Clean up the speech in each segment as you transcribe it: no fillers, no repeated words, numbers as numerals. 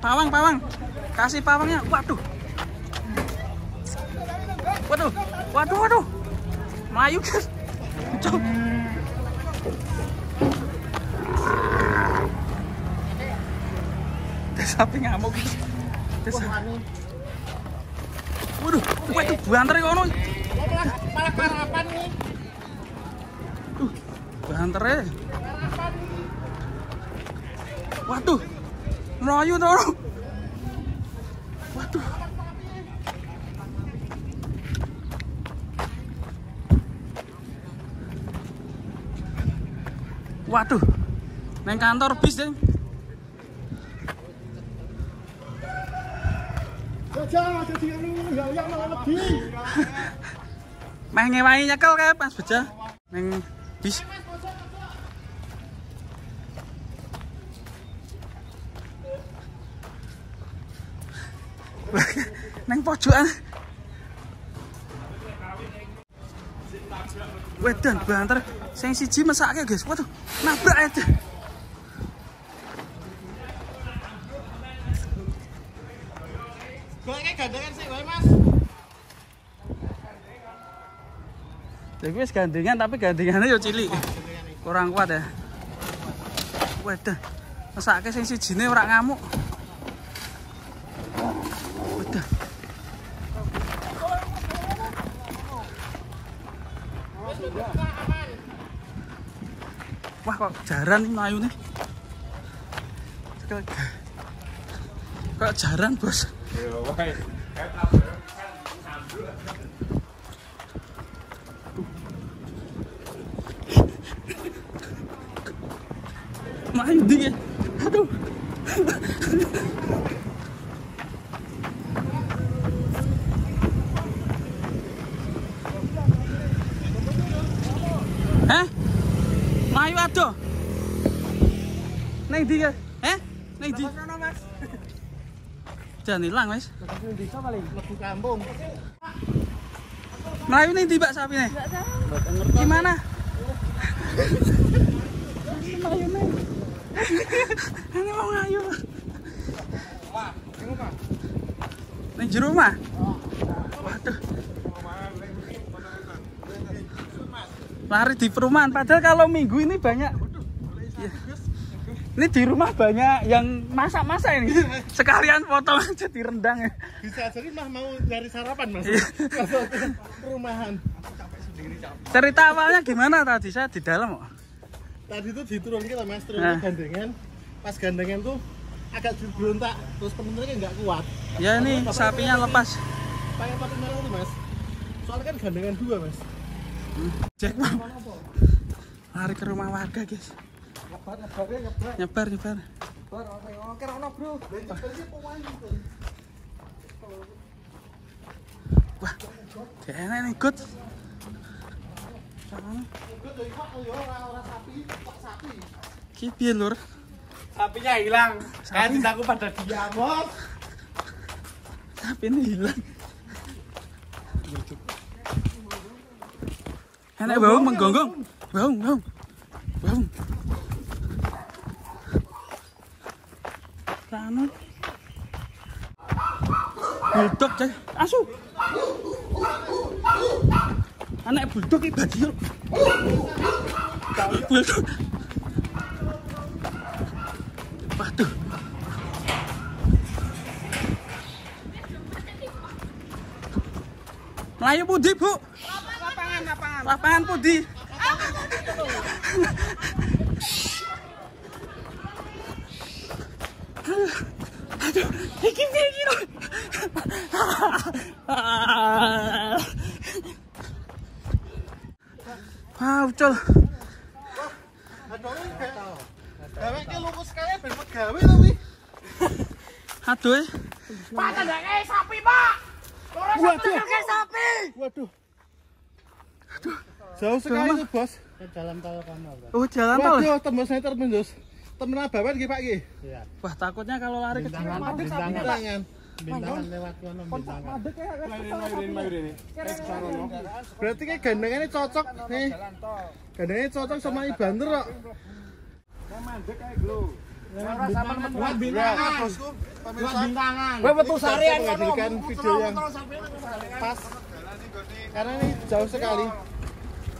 Pawang. Kasih pawangnya. Waduh. Melayu guys. Cok. Sapi ngamuk. Waduh, banter kono. Malah karapan nih. Bantere. Waduh. Melayu to. Waduh. Waduh. Neng kantor bis, Deng. Meh ngewangi nyekel kae pas beja neng bis. Neng pojokan. Wedan banter sing siji mesake guys. Waduh, nabrak aja. Goleknya gandengan sih wae, Mas. Jadi wis gandengan tapi gandengannya yo cilik. Kurang kuat ya. Wedan. Mesake sing sijine ora ngamuk. Wedan. Wah kok jaran nih melayu nih. Kok jaran bos. Melayu dia. Aduh. Hah? Melayu aduh. Neng di ya? Neng di. Jangan hilang, Mas. Bisa paling lebih kampung. Melayu nih di Mbak sapi nih. Gimana? Melayu nih. Ini mau ngayu. Neng di rumah. Waduh. Lari di perumahan. Padahal kalau minggu ini banyak. Ya. Ini di rumah banyak yang masak-masak ini. Sekalian potong aja di rendang ya. Bisa jadi mah mau cari sarapan Mas. Perumahan. Cerita awalnya gimana tadi? Saya di dalam kok. Tadi tuh diturunkan kita Mas, turun gandengan. Pas gandengan tuh agak berontak, terus penentunya nggak kuat. Ya ini sapinya lepas. Pakai patung merah tuh Mas. Soalnya kan gandengan dua Mas. Cek mau. Lari ke rumah warga guys. Nyebar. Oke, ono bro. Wah, kayaknya nih good. Kipi lur. Sapinya hilang. Kan aku pada diamot. Sapi ini hilang. Enak bau menggonggong. Bau. Kanu. Bulldog cek. Asu. Anak bulldog iki badiol. Bulldog. Waduh. Melayu pudi, Bu? Lapangan pudi. Aduh, iki lho. Wow, ucul. Gawe iki lurus kae ben pegawe to wi. Aduh. Pak tandake sapi, Pak. Tandake sapi. Waduh. Jauh sekali tuh, Bos. Ke jalan tol kono, Bos. Oh, jalan tol. Waduh, tembus meter mendus. Temen abawan nggih, Pak nggih. Iya. Wah, takutnya kalau lari ke jalan bintangan lewat kono bintangan. Berarti kayak gandengannya cocok nih. Gandengannya cocok sama Ibanter kok. Kayak mandek kayak glow. Buat bintangan, bosku. Buat bintangan. Gue betul sarian menghadirkan video yang pas. Karena ini jauh sekali.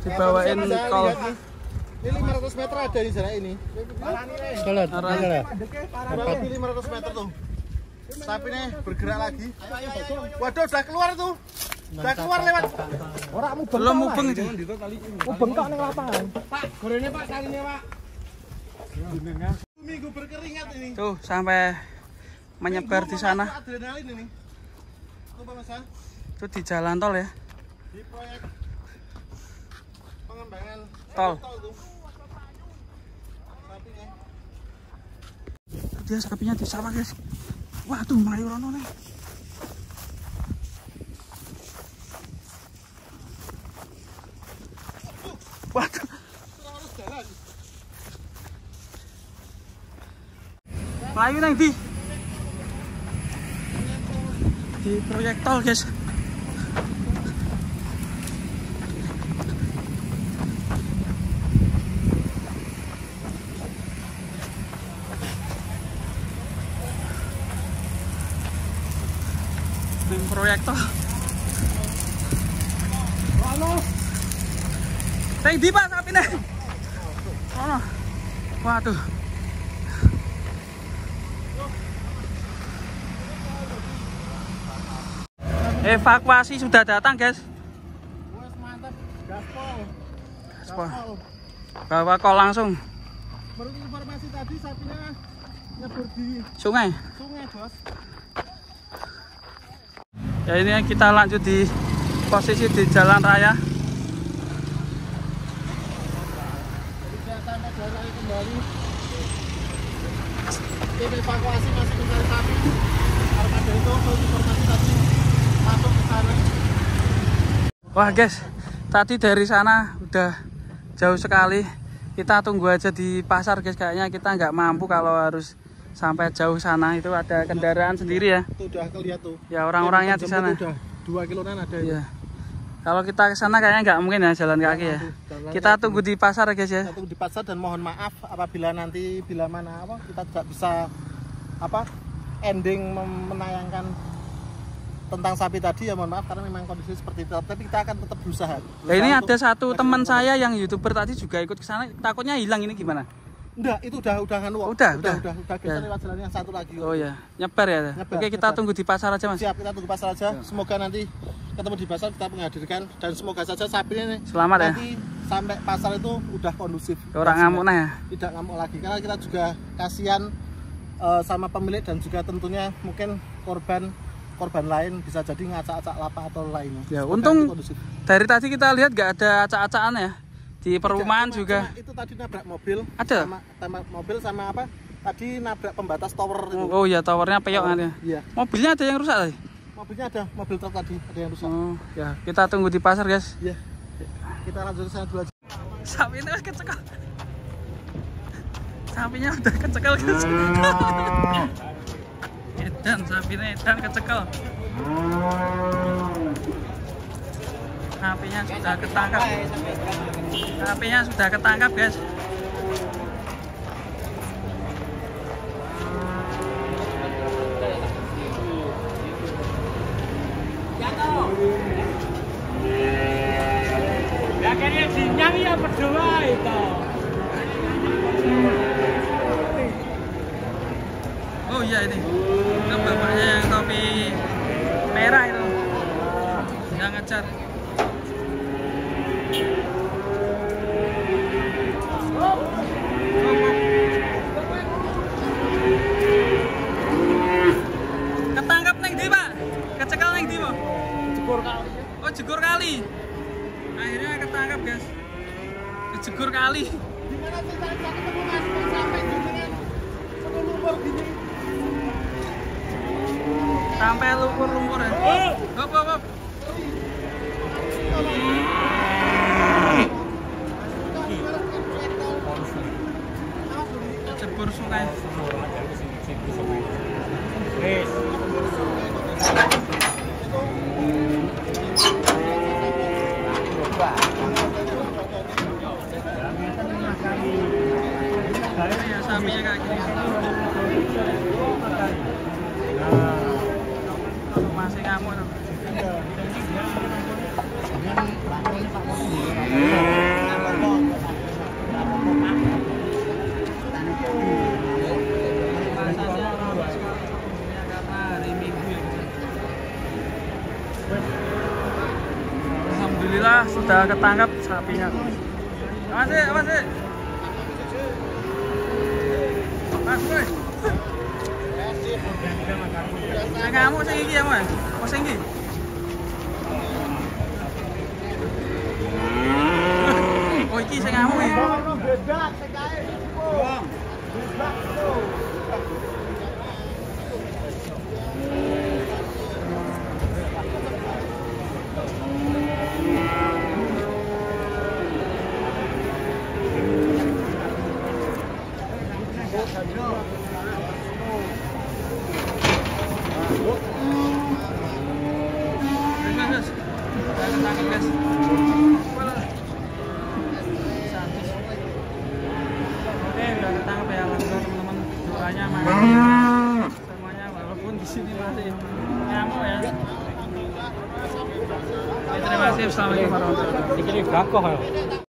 Dibawain kol. Ini 500 meter ada di jarak ini. Jalan. Lebih 500 meter tuh. Sapinya bergerak lagi. Waduh, udah keluar tuh. Udah keluar lewat. Belum mubeng itu. Mubeng kok ning lapangan. Pak, gorene Pak, saline Pak. Minggu berkeringat ini. Tuh sampai menyebar di sana. Adrenalin ini. Tuh Pak Mas. Itu di jalan tol ya. Di proyek pengembangan Tol. tuh. Sapinya. Dia sapinya di sawah guys. Waduh, melayu rono nih. Waduh. Melayu neng di proyek tol guys. Proyek tol. Neng di Pak sapi neng. Oh. Waduh. Evakuasi sudah datang guys. Wes mantap. Gaspol. Gaspol. Bawa kol langsung. Menurut informasi tadi sapinya nyebur di Sungai. sungai, Bos. Ya ini kita lanjut di posisi di jalan raya. Sudah sampai jalan raya kembali. Tim evakuasi masih mencari sapi. Armada itu informasi tadi masuk ke sana. Wah guys, tadi dari sana udah jauh sekali. Kita tunggu aja di pasar guys. Kayaknya kita nggak mampu kalau harus sampai jauh sana. Itu ada kendaraan sendiri ya. Itu udah kelihatan tuh. Ya orang-orangnya di sana. Udah 2 kiloan ada. Ya. Kalau kita ke sana kayaknya nggak mungkin ya jalan kaki ya. Kita tunggu di pasar guys ya. Kita tunggu di pasar dan mohon maaf apabila nanti bila mana apa kita tidak bisa apa ending menayangkan tentang sapi tadi ya mohon maaf karena memang kondisi seperti itu. Tapi kita akan tetap berusaha. Ya, ini ada satu teman saya yang YouTuber tadi juga ikut ke sana. Takutnya hilang, ini gimana? Enggak, itu udah nganu. Udah kita ya. lewat jalan yang satu lagi. Oh ya, nyebar ya. Nyebar, Oke, kita tunggu di pasar aja Mas. Siap, kita tunggu pasar aja. Semoga nanti ketemu di pasar kita menghadirkan dan semoga saja sapinya selamat ya. Nanti sampai pasar itu udah kondusif. Orang ngamuk nah ya. Tidak ngamuk lagi karena kita juga kasihan sama pemilik dan juga tentunya mungkin korban lain bisa jadi ngacak-acak lapa atau lainnya. Ya, untung dari tadi kita lihat nggak ada acak-acakan ya. Di perumahan juga. Itu tadi nabrak mobil. Ada? Sama mobil sama apa? Tadi nabrak pembatas tower itu. Oh iya, towernya peyok kan ya. Iya. Mobilnya ada yang rusak tadi? Mobilnya ada, mobil truk tadi ada yang rusak. Oh, ya. Kita tunggu di pasar, guys. Iya. Kita lanjut ke sana dulu aja. Sapinya udah kecekel. Sapinya udah kecekel, guys. Edan, sapinya edan kecekel. Sapinya sudah ketangkap. Sapinya sudah ketangkap, guys. Akhirnya sinyang ya berdoa itu. Oh iya ini. Itu bapaknya yang topi merah itu. Yang ngejar. Ketangkap neng di Pak. Kecekal neng di Pak. Jegur kali. Oh jegur kali. Akhirnya ketangkap guys. Jegur kali. Gimana sih saya bisa ketemu Mas sampai dengan lumpur gini? Sampai lumpur-lumpur ya. Hop hop hop. Jebur sungai. Ya sapinya kayak gini. udah ketangkap sapinya. Awas sih, awas sih. Mas, boy. Ngamuk sing iki ya, Mas. Oh, sing iki. Oh, iki sing ngamuk iki. Bedak sing kae. Wong. Bedak lho. Semuanya walaupun di sini masih ngamuk ya. Terima kasih. Assalamualaikum warahmatullahi wabarakatuh. Iki gakoh ya.